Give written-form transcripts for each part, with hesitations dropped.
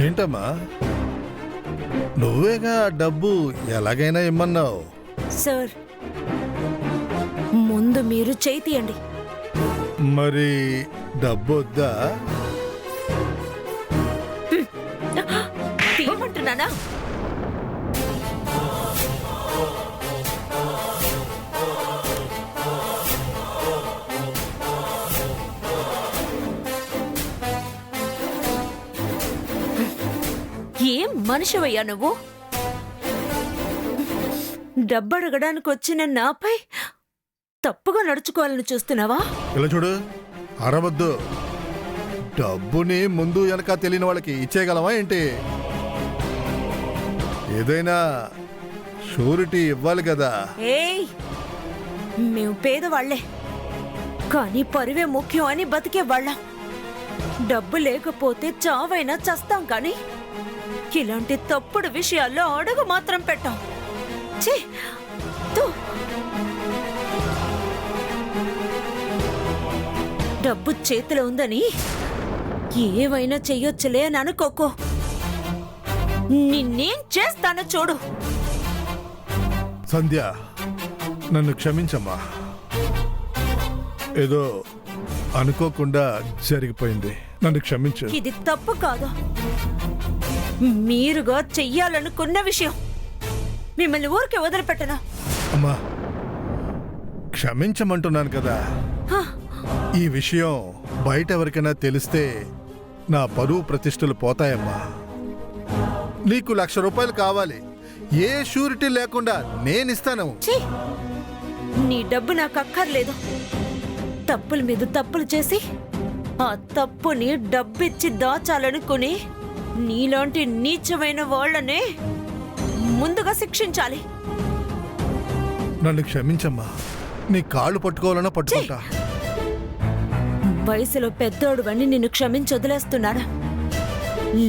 ఏంటమ్మా నువ్వేగా డబ్బు ఎలాగైనా ఇమ్మన్నావు? సార్, ముందు మీరు చేయి తీయండి. మరి డబ్బు వద్దా? తీయమంటున్నానా? ఏం మనిషివయ్యా నువ్వు? డబ్బడగడానికి వచ్చిన నాపై తప్పుగా నడుచుకోవాలని చూస్తున్నావా? ఇలా చూడు, అరవద్దు. డబ్బుని ముందు వెనక తెలియని వాళ్ళకి ఇచ్చేయగలమా ఏంటి? ఏదైనా షూరిటీ ఇవ్వాలి కదా. ఏయ్, మేము పేదవాళ్లే, కానీ పరివే ముఖ్యం అని బతికే వాళ్ళం. డబ్బు లేకపోతే చావైనా చస్తాం, కానీ ఇలాంటి తప్పుడు విషయాల్లో అడుగు మాత్రం పెట్టాం. ఛీ, తూ. డబ్బు చేతిలో ఉందని ఏవైనా చెయ్యొచ్చులే అని అనుకోకో. నిన్నేం చేస్తానో చూడు. సంధ్య, నన్ను క్షమించమ్మా. ఏదో అనుకోకుండా జరిగిపోయింది, నన్ను క్షమించు. ఇది తప్పు కాదు, మీరుగా చెయ్యాలనుకున్న విషయం. మిమ్మల్ని ఊరికే వదిలిపెట్టనా? అమ్మా, క్షమించమంటున్నాను కదా. ఈ విషయం బయట ఎవరికైనా తెలిస్తే నా పరువు ప్రతిష్టలు పోతాయమ్మా. నీకు 1,00,000 రూపాయలు కావాలి, ఏ షూరిటీ లేకుండా నేనిస్తాను. నీ డబ్బు నాకు అక్కర్లేదు. తప్పుల మీద తప్పులు చేసి ఆ తప్పుని డబ్బిచ్చి దాచాలనుకుని నీలాంటి నీచమైన వాళ్ళనే ముందుగా శిక్షించాలి. నన్ను క్షమించమ్మా, నీ కాళ్ళు పట్టుకోవాలన్నా పట్టుకుంటా. వయసులో పెద్దోడు అని నిన్ను క్షమించి వదిలేస్తున్నాడా?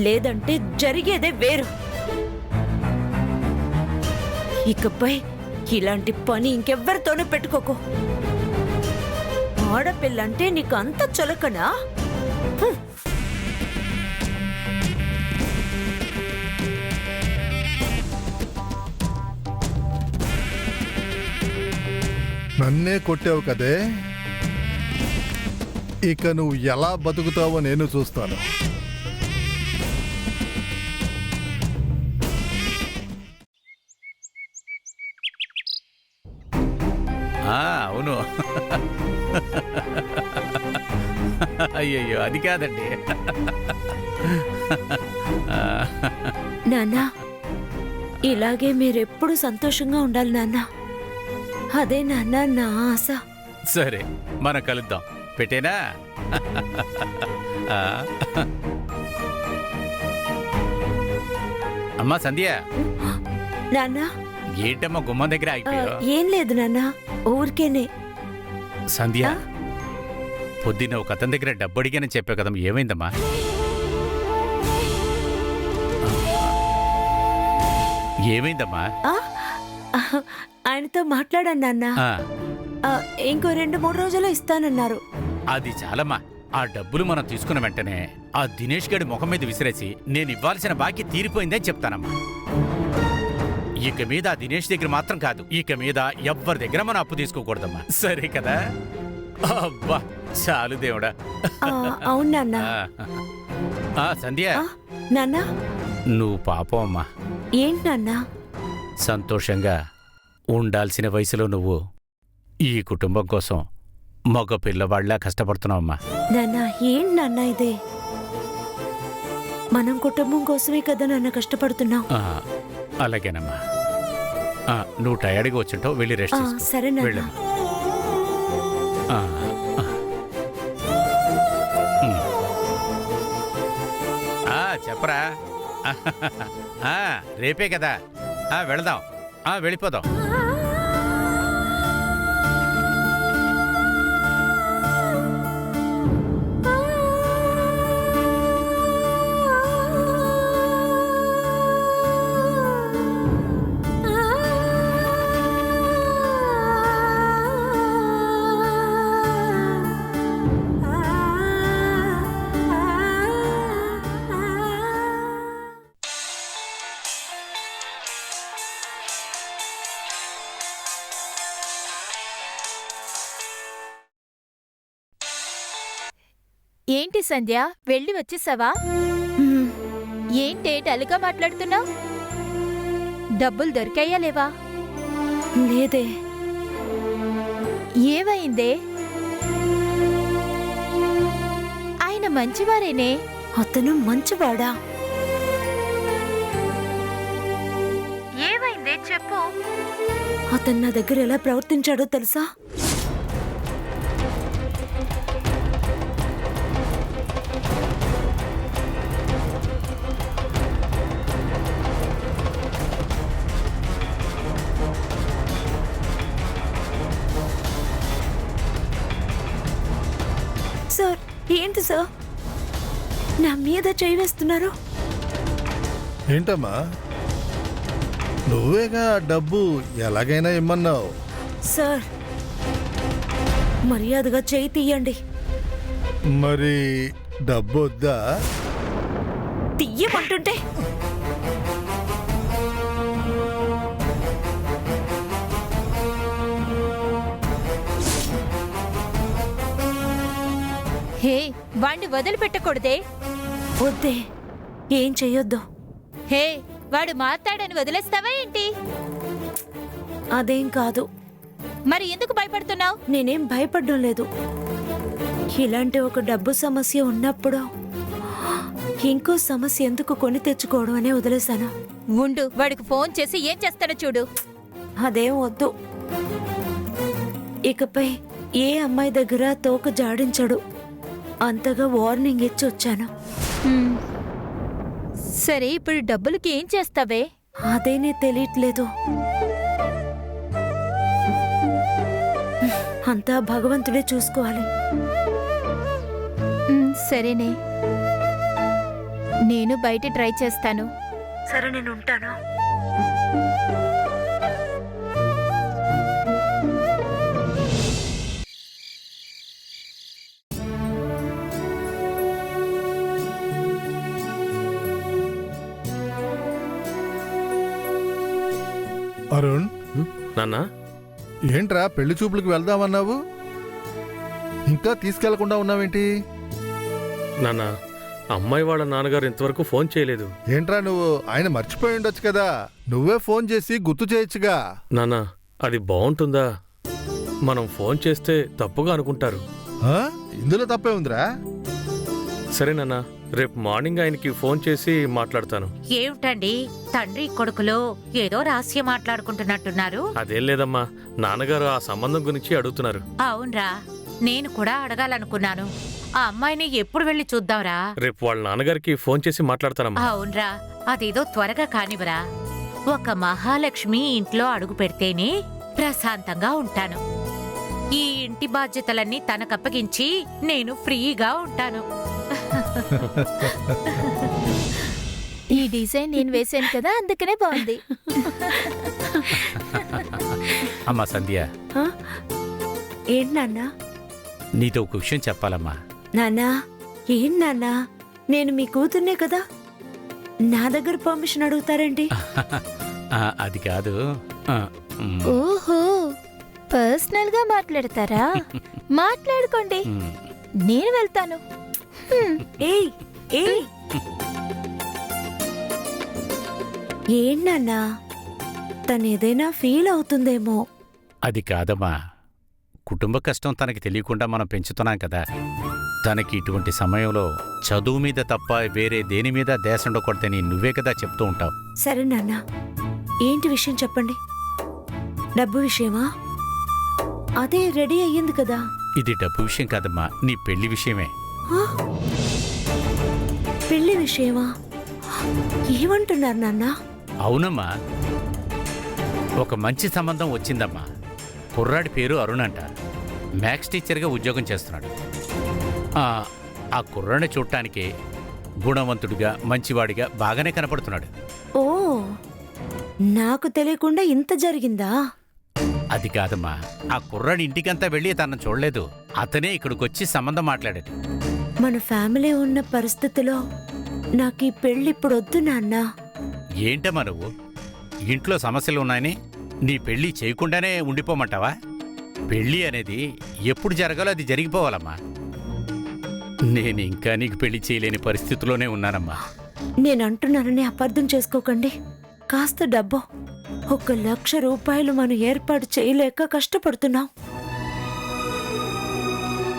లేదంటే జరిగేదే వేరు. ఇకపై ఇలాంటి పని ఇంకెవ్వరితోనూ పెట్టుకోకు. ఆడపిల్లంటే నీకు అంత చులకనా? నన్నే కొట్టావు కదే, ఇక నువ్వు ఎలా బతుకుతావో నేను చూస్తాను. అవును. అయ్యయ్యో, అది కాదండి. నాన్నా, ఇలాగే మీరెప్పుడు సంతోషంగా ఉండాలి నాన్నా. అదే నాన్న నా ఆశ. సరే, మనం కలుద్దాం. పెట్టేనా? అమ్మా సంధ్య. నాన్నా, ఏంటమ్మా గుమ్మం దగ్గర ఆగిపోయావు? ఏం లేదు నాన్నా, ఊరికేనే. సంధ్య, పొద్దున్న ఒక అతని దగ్గర డబ్బు అడిగానని చెప్పావు కదమ్మా, ఏమైందమ్మా? ఏమైందమ్మా? ఆయనతో మాట్లాడాను నాన్న. ఇంకో 2-3 రోజుల్లో ఇస్తానన్నారు. అది చాలమ్మా. ఆ డబ్బులు మనం తీసుకున్న వెంటనే ఆ దినేష్ గడి ముఖం మీద విసిరేసి నేను ఇవ్వాల్సిన బాకీ తీరిపోయిందని చెప్తానమ్మా. ఇక మీద ఆ దినేష్ దగ్గర మాత్రం కాదు, ఇక మీద ఎవ్వరి దగ్గర మనం అప్పు తీసుకోకూడదమ్మా. సరే కదా? అబ్బా, చాలు దేవుడా. అవును నాన్న. సంధ్య, నాన్న, నువ్వు పాపం అమ్మా. ఏంటి నాన్న? సంతోషంగా ఉండాల్సిన వయసులో నువ్వు ఈ కుటుంబం కోసం మగ పిల్లవాళ్లా కష్టపడుతున్నావమ్మా. నాన్న, ఏంటి నాన్న ఇదే? మనం కుటుంబం కోసమే కదా నాన్న కష్టపడుతున్నాం. అలాగేనమ్మా. నువ్వు టయర్డ్గా వచ్చింటావు, వెళ్ళి రెస్ట్ తీసుకో. సరే నాన్న. చెప్పరా? రేపే కదా, వెళదాం. వెళ్ళిపోదాం. ఏంటి సంధ్య, వెళ్ళి వచ్చేసావా? మ్మ్. ఏంటే డల్గా మాట్లాడుతున్నావు? డబ్బులు దొరికాయా లేవా? లేదే. ఏమైందే? ఆయన మంచివారేనే. అతను మంచివాడా? ఏమైందే చెప్పు. అతను నా దగ్గర ఎలా ప్రవర్తించాడో తెలుసా? సార్, ఏంటి సార్ నా మీద చేయి వేస్తున్నారు? ఏంటమ్మా, నువ్వేగా ఆ డబ్బు ఎలాగైనా ఇమ్మన్నావు. సార్, మర్యాదగా చేయి తీయండి. మరి డబ్బు వద్దా? తీయమంటుంటే హే, వాణ్ణి వదిలిపెట్టకూడదే. వద్దే, ఏం చెయ్యొద్దు. హే, వాడు మాట్లాడని వదిలేస్తావా ఏంటి? అదేం కాదు. మరి ఎందుకు భయపడుతున్నావు? నేనేం భయపడడం లేదు. ఇలాంటి ఒక డబ్బు సమస్య ఉన్నప్పుడు ఇంకో సమస్య ఎందుకు కొని తెచ్చుకోవడం అనే వదిలేశాను. ఉండు, వాడికి ఫోన్ చేసి ఏం చేస్తాడో చూడు. అదేం వద్దు. ఇకపై ఏ అమ్మాయి దగ్గర తోక జాడించడు. అంతగా వార్నింగ్ ఇచ్చి వచ్చాను. హ్మ్. సరే, ఇప్పుడు డబ్బులకి ఏం చేస్తావే? అదేనే తెలియట్లేదు. అంతా భగవంతుడే చూసుకోవాలి. సరేనే, నేను బయట ట్రై చేస్తాను. సరే, నేను ఉంటాను. అరుణ్, నాన్నా, ఏంట్రా పెళ్లి చూపులకు వెళ్దామన్నావు, ఇంకా తీసుకెళ్లకుండా ఉన్నావేంటి? నాన్న, అమ్మాయి వాళ్ళ నాన్నగారు ఇంతవరకు ఫోన్ చేయలేదు. ఏంట్రా నువ్వు, ఆయన మర్చిపోయి ఉండొచ్చు కదా, నువ్వే ఫోన్ చేసి గుర్తు చేయొచ్చుగా. నాన్న, అది బాగుంటుందా? మనం ఫోన్ చేస్తే తప్పుగా అనుకుంటారు. ఆ? ఇందులో తప్పే ఉందిరా. సరే నాన్న, రేపు మార్నింగ్ ఆయనకి ఫోన్ చేసి మాట్లాడతాను. ఏమిటండి, తండ్రి కొడుకులో ఏదో రహస్యం మాట్లాడుకుంటున్నట్టున్నారు? అదేం లేదమ్మా, నాన్నగారు ఆ సంబంధం గురించి అడుగుతున్నారు. అవునరా, నేను కూడా అడగాలనుకున్నాను. ఆ అమ్మాయిని ఎప్పుడు వెళ్ళి చూద్దాంరా? రేపు వాళ్ళ నాన్నగారికి ఫోన్ చేసి మాట్లాడతానమ్మా. అవునరా, అదేదో త్వరగా కానివరా. ఒక మహాలక్ష్మి ఇంట్లో అడుగు పెడితేనే ప్రశాంతంగా ఉంటాను. ఈ ఇంటి బాధ్యతలన్నీ తనకప్పగించి నేను ఫ్రీగా ఉంటాను. ఈ డిజైన్ నేను వేసాను కదా, అందుకనే బాగుంది. అమ్మా సంధ్య, ఆ? ఏంటి నాన్నా? నీతో ఒక విషయం చెప్పాలమ్మా. నాన్నా, ఏం నాన్నా? నేను మీ కూతుర్నే కదా, నా దగ్గర పర్మిషన్ అడుగుతారేంటి? అది కాదు. ఓహో, పర్సనల్ గా మాట్లాడతారా? మాట్లాడుకోండి, నేను వెళ్తాను. ఏయ్ ఏయ్, ఏం నాన్నా? తనేదైనా ఫీల్ అవుతుందేమో. అది కాదమ్మా, కుటుంబ కష్టం తనకి తెలియకుండా మనం పెంచుతున్నాం కదా. తనకి ఇటువంటి సమయంలో చదువు మీద తప్ప వేరే దేని మీద ధ్యాస ఉండకూడదని నువ్వే కదా చెప్తూ ఉంటావు. సరే నాన్నా, ఏంటి విషయం చెప్పండి. డబ్బు విషయమా? అదే రెడీ అయ్యింది కదా. ఇది డబ్బు విషయం కాదమ్మా, నీ పెళ్లి విషయమే. ఆ? పెళ్లి విషయమా? ఏమంటున్నారు నాన్నా? అవునమ్మా, ఒక మంచి సంబంధం వచ్చిందమ్మా. కుర్రాడి పేరు అరుణ్ అంట. మ్యాథ్స్ టీచర్గా ఉద్యోగం చేస్తున్నాడు. ఆ కుర్రాడిని చూడటానికి గుణవంతుడిగా మంచివాడిగా బాగానే కనపడుతున్నాడు. ఓ, నాకు తెలియకుండా ఇంత జరిగిందా? అది కాదమ్మా, ఆ కుర్రాడి ఇంటికంతా వెళ్ళి తనను చూడలేదు. అతనే ఇక్కడికొచ్చి సంబంధం మాట్లాడాడు. మన ఫ్యామిలీ ఉన్న పరిస్థితిలో నాకు ఈ పెళ్లి ఇప్పుడు వద్దు నాన్నా. ఏంటమ్మా నువ్వు, ఇంట్లో సమస్యలు ఉన్నాయని నీ పెళ్లి చేయకుండానే ఉండిపోమంటావా? పెళ్లి అనేది ఎప్పుడు జరగాలో అది జరిగిపోవాలమ్మా. నేను ఇంకా నీకు పెళ్లి చేయలేని పరిస్థితిలోనే ఉన్నానమ్మా. నేను అంటున్నానని అపార్థం చేసుకోకండి. కాస్త డబ్బు 1,00,000 రూపాయలు మనం ఏర్పాటు చేయలేక కష్టపడుతున్నాం.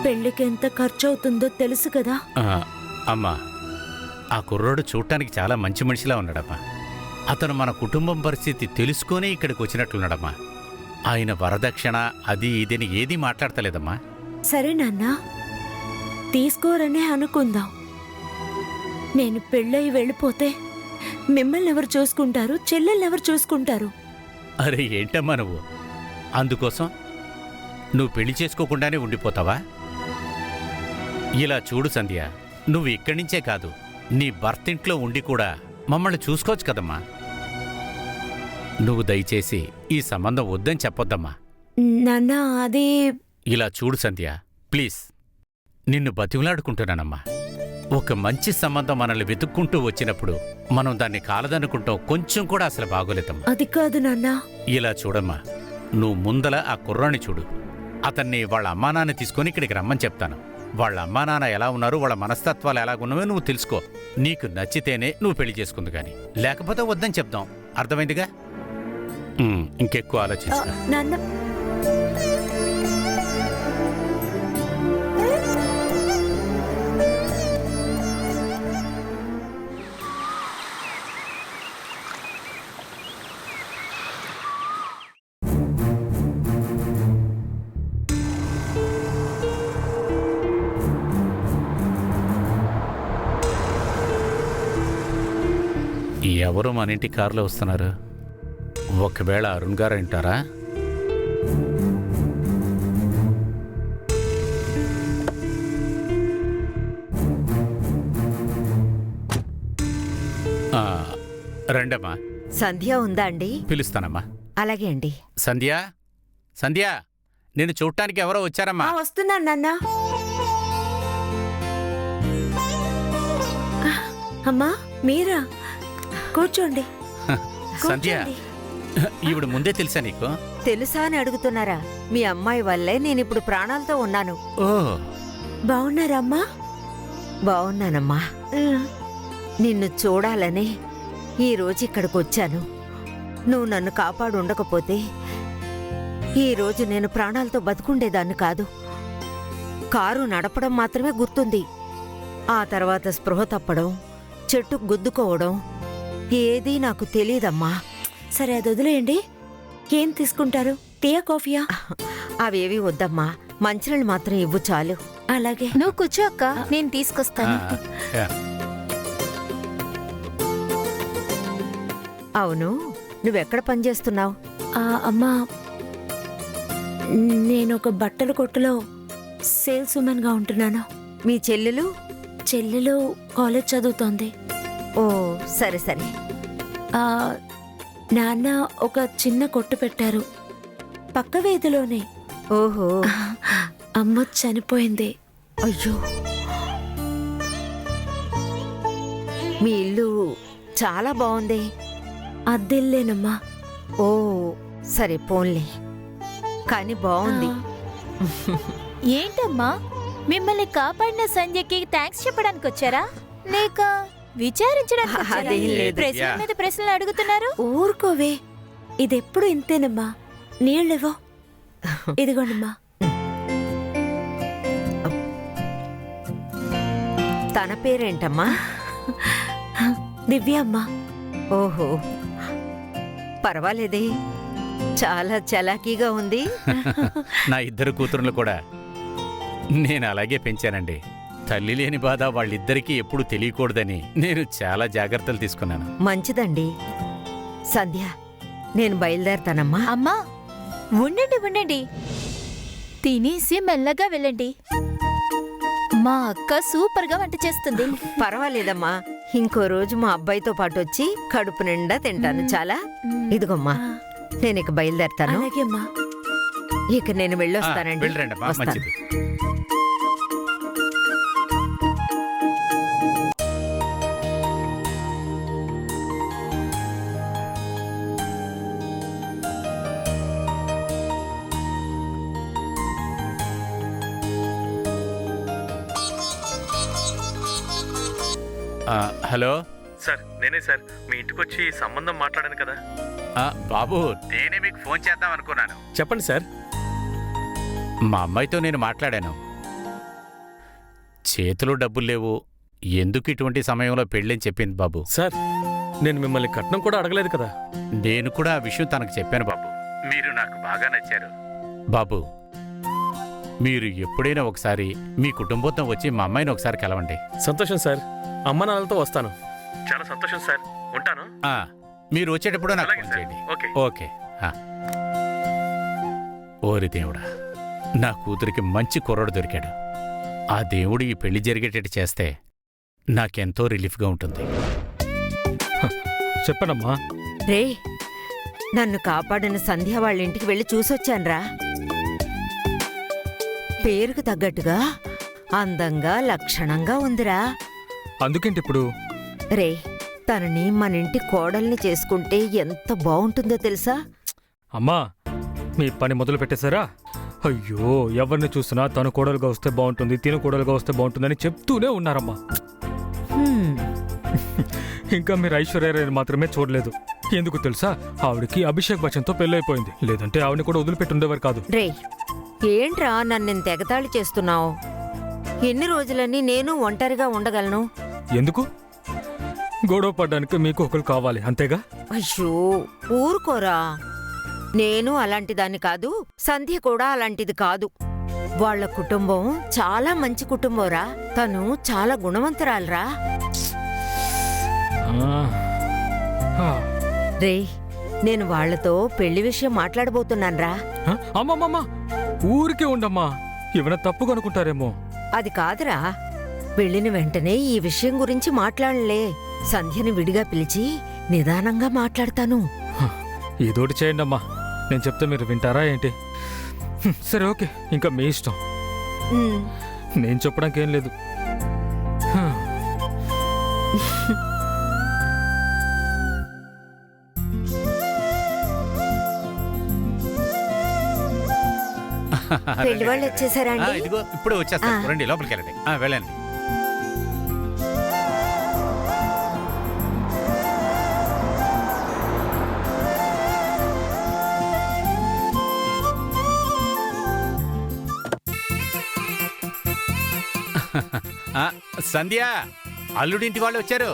పెళ్లికి ఎంత ఖర్చు అవుతుందో తెలుసు కదా. ఆ, అమ్మా, ఆ కుర్రోడు చూడటానికి చాలా మంచి మనిషిలా ఉన్నాడమ్మా. అతను మన కుటుంబం పరిస్థితి తెలుసుకొని ఇక్కడికి వచ్చినట్లున్నాడమ్మా. ఆయన వరదక్షిణ అది ఇదని ఏదీ మాట్లాడతలేదమ్మా. సరే నాన్న, తీసుకోరనే అనుకుందాం. నేను పెళ్ళయి వెళ్ళిపోతే మిమ్మల్ని ఎవరు చూసుకుంటారు, చెల్లెల్ని ఎవరు చూసుకుంటారు? అరే ఏంటమ్మా నువ్వు? అందుకోసం నువ్వు పెళ్లి చేసుకోకుండానే ఉండిపోతావా? ఇలా చూడు సంధ్య, నువ్వు ఇక్కడి నుంచే కాదు, నీ భర్త ఇంట్లో ఉండి కూడా మమ్మల్ని చూసుకోవచ్చు కదమ్మా. నువ్వు దయచేసి ఈ సంబంధం వద్దని చెప్పొద్దమ్మా. నాన్న అది ఇలా చూడు సంధ్య, ప్లీజ్, నిన్ను బతిమలాడుకుంటున్నానమ్మా. ఒక మంచి సంబంధం మనల్ని వెతుక్కుంటూ వచ్చినప్పుడు మనం దాన్ని కాలదనుకుంటాం కొంచెం కూడా అసలు బాగోలేదమ్మా. అది కాదు నాన్న. ఇలా చూడమ్మా, నువ్వు ముందల ఆ కుర్రాన్ని చూడు. అతన్ని వాళ్ళ అమ్మానాన్న తీసుకొని ఇక్కడికి రమ్మని చెప్తాను. వాళ్ళ అమ్మానాన్న ఎలా ఉన్నారు, వాళ్ళ మనస్తత్వాలు ఎలాగున్నావో నువ్వు తెలుసుకో. నీకు నచ్చితేనే నువ్వు పెళ్లి చేసుకుంది కానీ లేకపోతే వద్దని చెప్దాం. అర్థమైందిగా? ఇంకెక్కువ ఆలోచించు. నాన్న ఎవరు మన ఇంటి కారులో వస్తున్నారు? ఒకవేళ అరుణ్ గారు అంటారా? రండమ్మా. సంధ్య ఉందా అండి? పిలుస్తానమ్మా. అలాగే అండి. సంధ్య, సంధ్య, నేను చూడటానికి ఎవరో వచ్చారమ్మా. వస్తున్నాను నాన్న. అమ్మా మీరా? కూర్చోండి. సంధ్య, ఈవిడ ముందే తెలుసా నీకు? తెలుసా అని అడుగుతున్నారా? మీ అమ్మాయి వల్లే నేనిప్పుడు ప్రాణాలతో ఉన్నాను. ఓ, బాగున్నారా అమ్మా? బావున్నానమ్మా. నిన్ను చూడాలని ఈరోజు ఇక్కడికి వచ్చాను. నువ్వు నన్ను కాపాడు ఉండకపోతే ఈరోజు నేను ప్రాణాలతో బతుకుండేదాన్ని కాదు. కారు నడపడం మాత్రమే గుర్తుంది. ఆ తర్వాత స్పృహ తప్పడం, చెట్టు గుద్దుకోవడం ఏదీ నాకు తెలీదమ్మా. సరే అది వదిలేయండి. ఏం తీసుకుంటారు? టీయా, కాఫీయా? అవేవి వద్దమ్మా, మంచినీళ్ళు మాత్రం ఇవ్వు చాలు. అలాగే. నువ్వు కూర్చో అక్క, నేను తీసుకొస్తాను. అవును, నువ్వెక్కడ పనిచేస్తున్నావు? అమ్మా, నేను ఒక బట్టల కొట్టులో సేల్స్ ఉమెన్ గా ఉంటున్నాను. మీ చెల్లెలు? చెల్లెలు కాలేజ్ చదువుతోంది. ఓ సరే సరే. నాన్న ఒక చిన్న కొట్టు పెట్టారు పక్క వీధిలోనే. ఓహో. అమ్మ చనిపోయింది. అయ్యో, మీ ఇల్లు చాలా బాగుంది. అద్దెల్లేనమ్మా. ఓ సరే పోన్లే, కానీ బాగుంది. ఏంటమ్మా, మిమ్మల్ని కాపాడిన సంధ్యకి థ్యాంక్స్ చెప్పడానికి వచ్చారా లేక విచారించడానికి వచ్చారా? అదేం లేదు. ప్రశ్నల మీద ప్రశ్నలు అడుగుతున్నారు. ఊరుకోవే, ఇదెప్పుడు ఇంతేనమ్మా. నీళ్ళేవో ఇదిగోండమ్మా. తన పేరేంటమ్మా? దివ్య అమ్మా. ఓహో, పర్వాలేదే, చాలా చలాకీగా ఉంది. నా ఇద్దరు కూతురులు కూడా నేను అలాగే పెంచానండి. తల్లి లేని బాధ వాళ్ళిద్దరికీ ఎప్పుడు తెలియకూడదని నేను చాలా జాగ్రత్తలు తీసుకున్నాను. మంచిదండి. సంధ్య, నేను బయలుదేరతానమ్మా. అమ్మా ఉండండి ఉండండి, తినేసి మెల్లగా వెళ్ళండి. మా అక్క సూపర్ గా వంట చేస్తుంది. పర్వాలేదమ్మా, ఇంకో రోజు మా అబ్బాయితో పాటు వచ్చి కడుపు నిండా తింటాను. చాలా. ఇదిగోమ్మా, నేను ఇక బయలుదేరతాను. అలాగే అమ్మా. ఇక నేను వెళ్ళొస్తానండి. వెళ్ళరండమ్మా, వస్తాను. మంచిది. హలో సార్ నేనే సార్ మీ ఇంటికి వచ్చి సంబంధం మాట్లాడాను కదా. బాబు, నేనే మీకు ఫోన్ చేద్దాం అనుకున్నాను. చెప్పండి సార్. మా అమ్మాయితో నేను మాట్లాడాను. చేతిలో డబ్బులు లేవు, ఎందుకు ఇటువంటి సమయంలో పెళ్ళని చెప్పింది బాబు. సార్ నేను మిమ్మల్ని కట్నం కూడా అడగలేదు కదా. నేను కూడా ఆ విషయం తనకు చెప్పాను బాబు. మీరు నాకు బాగా నచ్చారు బాబు. మీరు ఎప్పుడైనా ఒకసారి మీ కుటుంబంతో వచ్చి మా అమ్మాయిని ఒకసారి కలవండి. సంతోషం సార్, అమ్మ నాన్నలతో వస్తాను. చాలా సంతోషం సార్, ఉంటాను. మీరు వచ్చేటప్పుడు నాకు అలాగే ఫోన్ సార్. చేయండి. ఓకే. ఓకే. ఓరి దేవుడా, నా కూతురికి మంచి కుర్రాడు దొరికాడు. ఆ దేవుడు ఈ పెళ్లి జరిగేటట్టు చేస్తే నాకెంతో రిలీఫ్గా ఉంటుంది. చెప్పనమ్మా. రే, నన్ను కాపాడిన సంధ్య వాళ్ళ ఇంటికి వెళ్ళి చూసొచ్చాన్రా. పేరుకు తగ్గట్టుగా అందంగా లక్షణంగా ఉందిరా. అందుకేంటి ఇప్పుడు? రే, తనని మన ఇంటి కోడల్ని చేసుకుంటే ఎంత బాగుంటుందో తెలుసా? అమ్మా, మీ పని మొదలు పెట్టేశారా? అయ్యో, ఎవరిని చూసినా తను కోడలుగా వస్తే బాగుంటుంది, తిను కోడలుగా వస్తే బాగుంటుందని చెప్తూనే ఉన్నారమ్మా. హ్మ్. ఇంకా మీరు ఐశ్వర్యరాయని మాత్రమే చూడలేదు. ఎందుకు తెలుసా? ఆవిడకి అభిషేక్ బచ్చన్తో పెళ్ళైపోయింది. లేదంటే ఆవిడని కూడా వదిలిపెట్టి ఉండేవారు కాదు. రే, ఏంట్రా నన్ను తెగతాళి చేస్తున్నావు? ఎన్ని రోజులని నేను ఒంటరిగా ఉండగలను? ఎందుకు? గొడవ పడ్డానికి మీకు ఒకరు కావాలి, అంతేగా? అయ్యో, ఊరుకోరా. నేను అలాంటి దాన్ని కాదు, సంధ్య కూడా అలాంటిది కాదు. వాళ్ళ కుటుంబం చాలా మంచి కుటుంబంరా. తను చాలా గుణవంతురాలురా. ఆ. రే, నేను వాళ్లతో పెళ్లి విషయం మాట్లాడబోతున్నాన్రా. అమ్మమ్మమ్మ, ఊరికే ఉండమ్మా, ఏమైనా తప్పు కనుకుంటారేమో. అది కాదురా, వెళ్ళిన వెంటనే ఈ విషయం గురించి మాట్లాడలే. సంధ్యని విడిగా పిలిచి నిదానంగా మాట్లాడతాను. ఏదోటి చేయండి అమ్మా, నేను చెప్తే మీరు వింటారా ఏంటి? సరే, ఓకే, ఇంకా మీ ఇష్టం. ఉమ్. నేను చెప్పడానికి ఏం లేదు. పెళ్లి వాళ్ళు వచ్చేసారా అండి? ఇదిగో ఇప్పుడు వచ్చేస్తాను. ఆ. రండి, లోపలికి వెళ్ళండి. వెళ్ళండి. సంధ్య, అల్లుడింటి వాళ్ళు వచ్చారు.